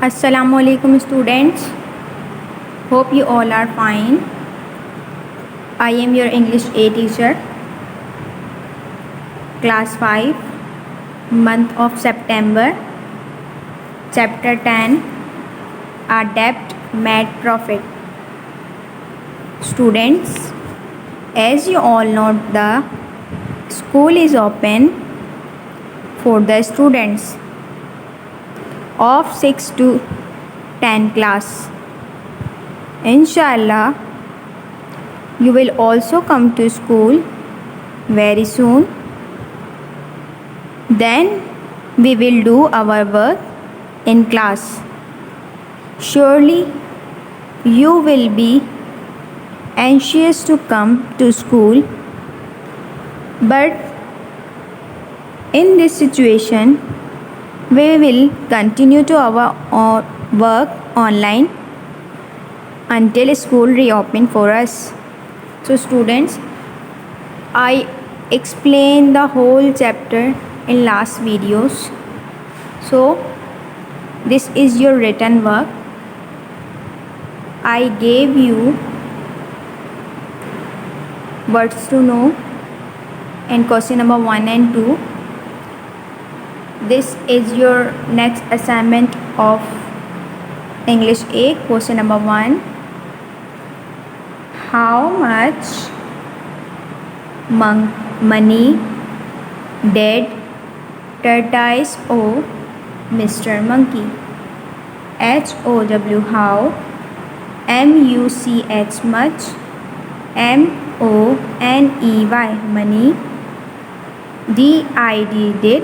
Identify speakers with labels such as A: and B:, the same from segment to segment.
A: Assalamu alaikum students. Hope you all are fine. I am your English A teacher. Class 5, month of September. Chapter 10, A Debt Made Profit. Students, as you all know, the school is open for the students of 6 to 10 class. Inshallah, you will also come to school very soon. Then we will do our work in class. Surely you will be anxious to come to school, but in this situation we will continue to our work online until school reopen for us. So students, I explained the whole chapter in last videos. So this is your written work. I gave you words to know and question number 1 and 2. This is your next assignment of English A. Question number 1. How much money did tortoise owe Mr. Monkey? H-O-W, how. M-U-C-H, much. M-O-N-E-Y, money. D-I-D, did.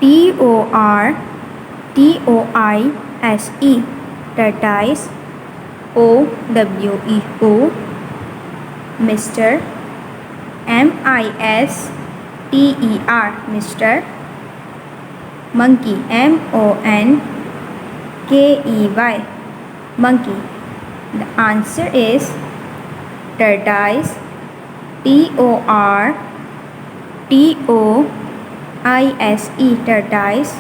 A: T-O-R-T-O-I-S-E, tortoise. O-W-E-O, Mr. M-I-S-T-E-R, Mr. Monkey, M-O-N-K-E-Y, monkey. The answer is tortoise. T-O-R-T-O-I-S-E, tortoise.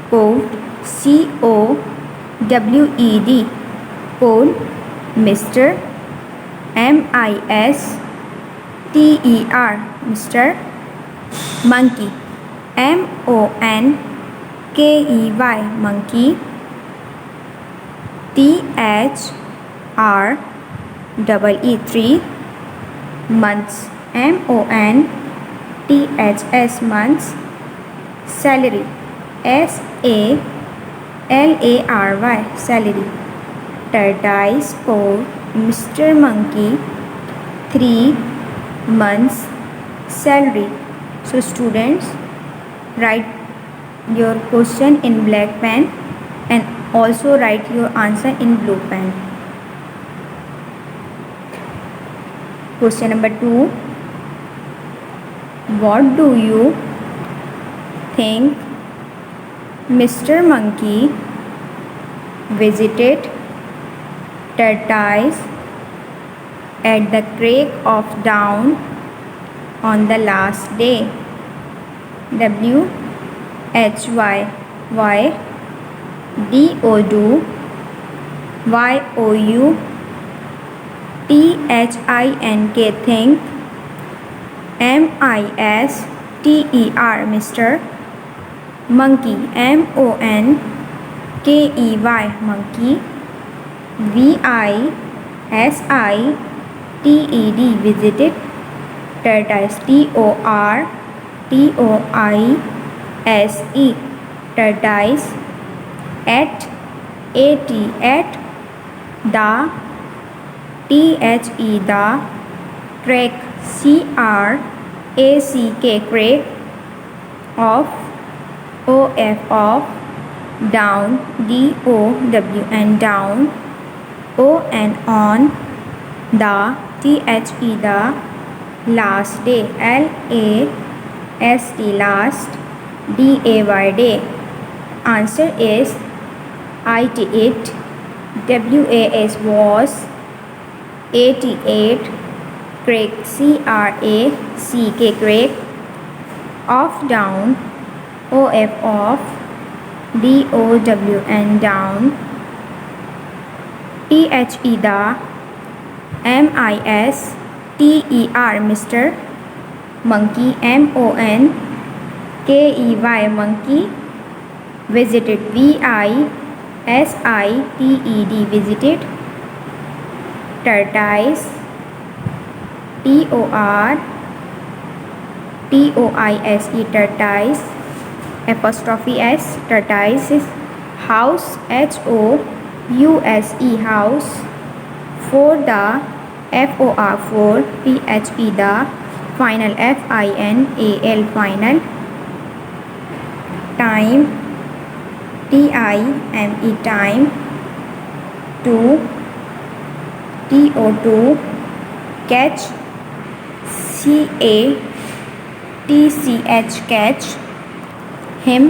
A: Code, C-O-W-E-D, code. Mr. M-I-S-T-E-R, Mr. Monkey, M-O-N-K-E-Y, monkey. T-H-R-E-E, months, M-O-N-T-H-S, months. Salary, S-A-L-A-R-Y, salary. Tortoise owed Mr. Monkey 3 months salary. So students, write your question in black pen and also write your answer in blue pen. Question number 2. What do you think Mr. Monkey visited tortoise at the crack of dawn on the last day? W H Y Y D O do Y O U T H I N K, think. M I S T E R, Mr. Monkey, M O N K E Y, monkey. V-I-S-I-T-E-D, visited tortoise. T-O-R-T-O-I-S-E, tortoise. At, A-T, at. The, T-H-E, the. Crack, C-R-A-C-K, crack. Of, O-F, of. Down, D-O-W-N, down. O-N, on. The, T-H-E, the. Last day, L-A-S-T, last. D-A-Y, day. Answer is I-T, it. W-A-S, was. A-T, eight. Crack, C-R-A-C-K, crack. Off, down. O-F, off. DOWN down, THE the, MISTER Mr, monkey MONKEY monkey, visited VISITED visited, tortoise TORTOISE tortoise, apostrophe S tortoise, house HOUSE house, for the FOR THE the, final FINAL final, time TIME time, to TO2, catch CATCH catch, him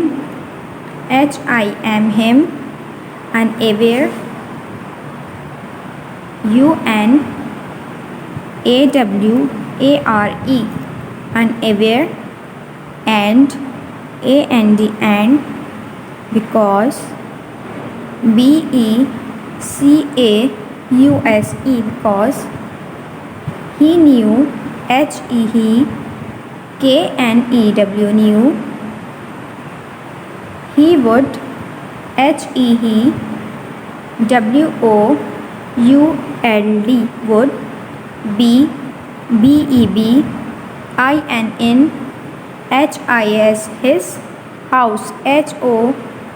A: HIM him, unaware UNAWARE unaware, and and, because BECAUSE because, he knew he KNEW knew, he would WOULD would, BEB INN HIS his, house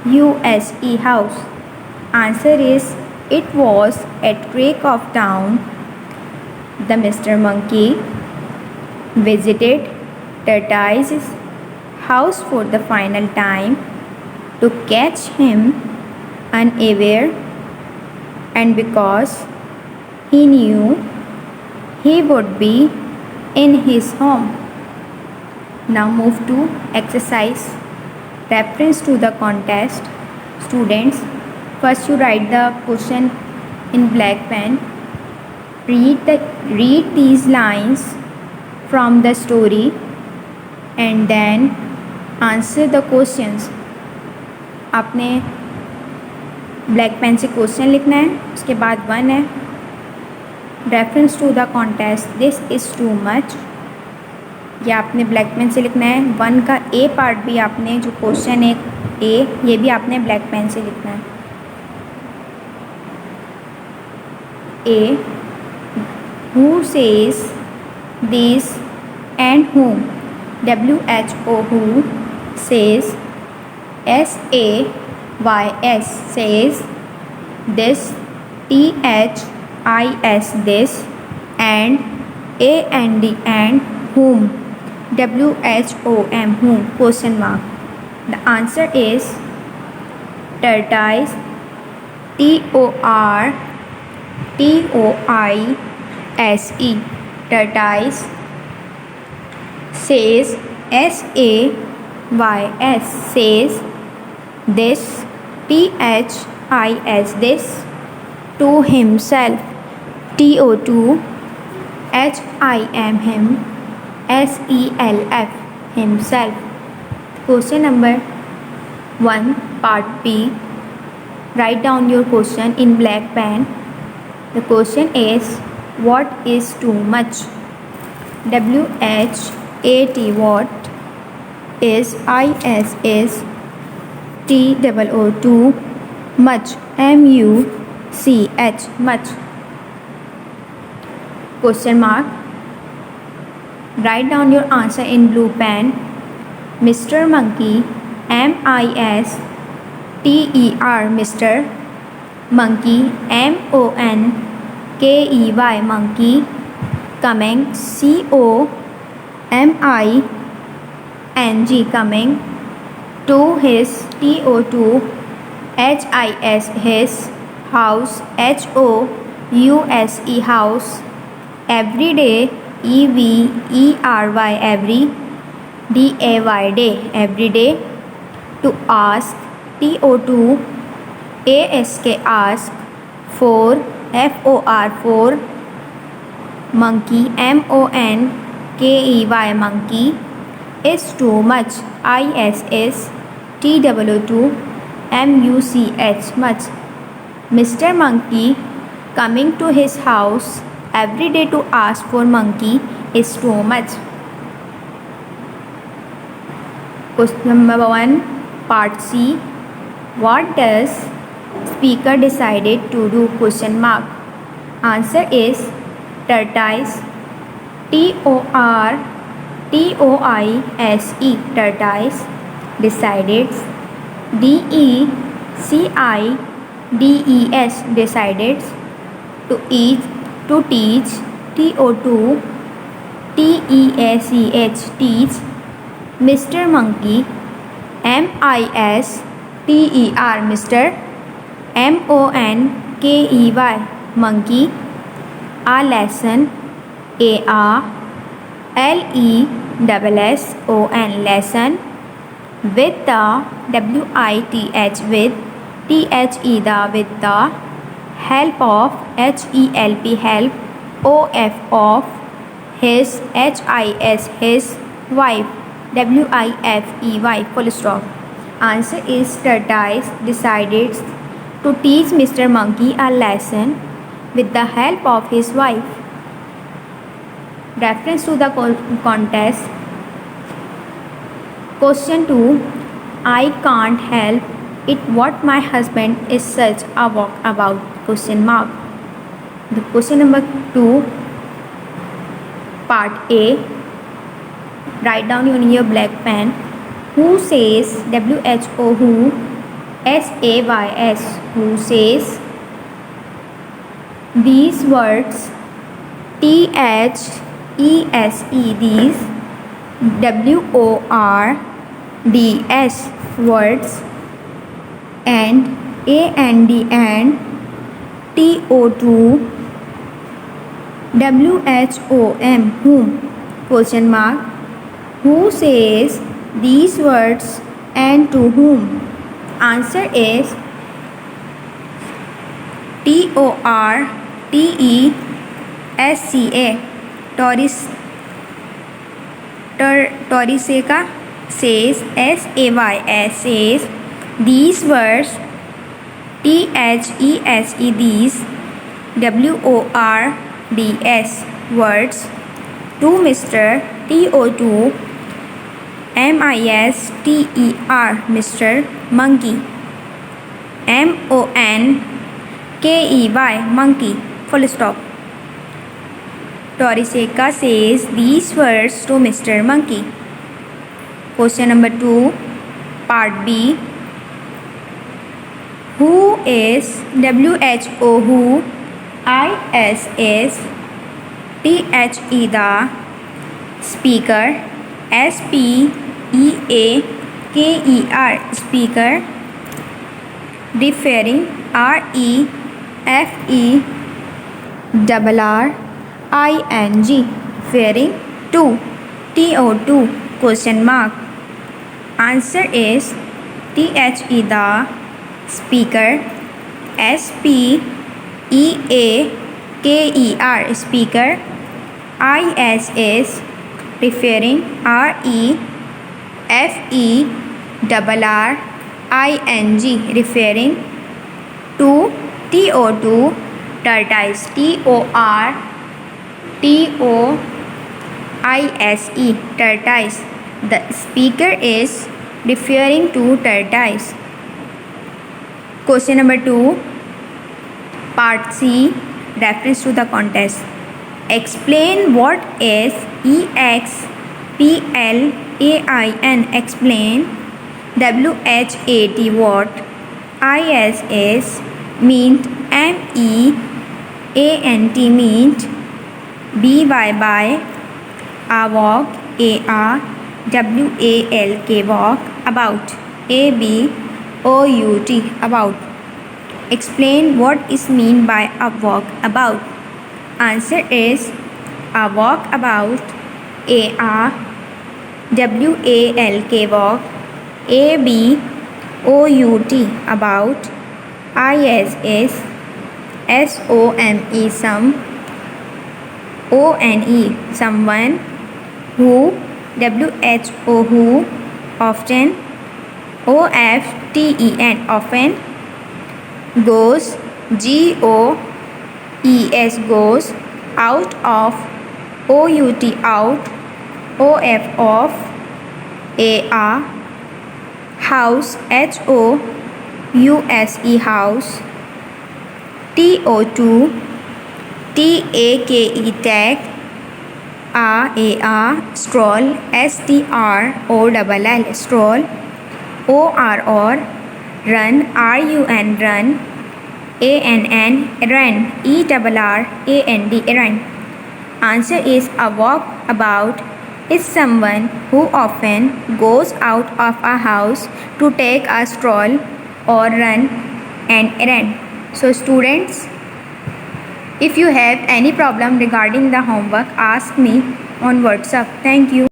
A: HOUSE house. Answer is, it was at crack of dawn the Mr. Monkey visited tortoise's house for the final time to catch him unaware, and because he knew he would be in his home. Now move to exercise. Reference to the contest. Students, first you write the question in black pen. Read these lines from the story and then answer the questions. आपने black pen से question लिखना है, उसके बाद 1 है reference to the contest, this is too much, ये आपने black pen से लिखना है। 1 का ए पार्ट भी आपने, जो क्वेश्चन है ए, ये भी आपने ब्लैक पेन से लिखना है। ए, who says this and whom, WHO who, says SAYS says, this THIS this, and and whom, WHOM whom, question mark. The answer is tortoise, TORTOISE tortoise, says SAYS says, this THIS this, to himself, TO2 HIM him, SELF himself. Question number 1 part B. Write down your question in black pen. The question is, what is too much? WHAT what, is is TOO much, MUCH much. Question mark. Write down your answer in blue pen. Mr. Monkey, MISTER Mr. Monkey, MONKEY monkey, coming, COMING coming, to his, TO2 HIS his, house, HOUSE house, every day, EVERY every, DAY day, every day, to ask, TO2 ASK ask, for, FOR monkey, MONKEY monkey, is too much, ISS TW2 much, much. Mr. Monkey coming to his house every day to ask for monkey is too much. Question number 1, part C. What does speaker decided to do? Question mark. Answer is tortoise. Tortoise. Tortoise. Decided. Decides. Decided. To eat. To teach. To teach. Teach. Mr. Monkey. Mister. Mr. Monkey. Monkey. A lesson. Lesson. Lesson. With the with with the help of help of his his wife wife full stop. Answer is tortoise decided to teach Mr. Monkey a lesson with the help of his wife. Reference to the contest. Question 2. I can't help it what my husband is such a walkabout. Question mark. The question number 2, part A. Write down on your black pen. Who says WHO? Who? SAYS. Who says these words? THESE. These WORDS words. And AND and TO2 WHOM whom? Question mark. Who says these words and to whom? Answer is TORTESCA. Toriceka says. SAYS says these words. THESE these WORDS words. To Mr. TO2 MISTER Mr. Monkey. MONKEY monkey full stop. Toriceka says these words to Mr. Monkey. Question number 2, part B. Who is WHO? Who? ISS. THE the speaker. SPEAKER speaker. Referring. REFERRING referring to. TO2 question mark. Answer is THE the speaker. SPEAKER speaker. ISS referring. REFERRING referring to. TO2 tortoise. TORTOISE tortoise. The speaker is referring to tortoise. Question number 2, part C. Reference to the contest. Explain what is EXPLAIN. Explain. WHAT what. ISS meant. MEANT meant. BY a walk. ARWALK walk. About. ABOUT about. Explain what is mean by a walk about. Answer is a walk about. ARWALK walk. ABOUT about. ISS SOME some. ONE someone. Who. WHO who. Often. often, often. Goes, goes, goes. Out of, out, out. Off, a. House, house, house. To, take, tag. A. Stroll, stroll, stroll. Or, run, run, run. Ann, run, errand, run. Answer is a walkabout is someone who often goes out of a house to take a stroll or run an errand. So students, if you have any problem regarding the homework, ask me on WhatsApp. Thank you.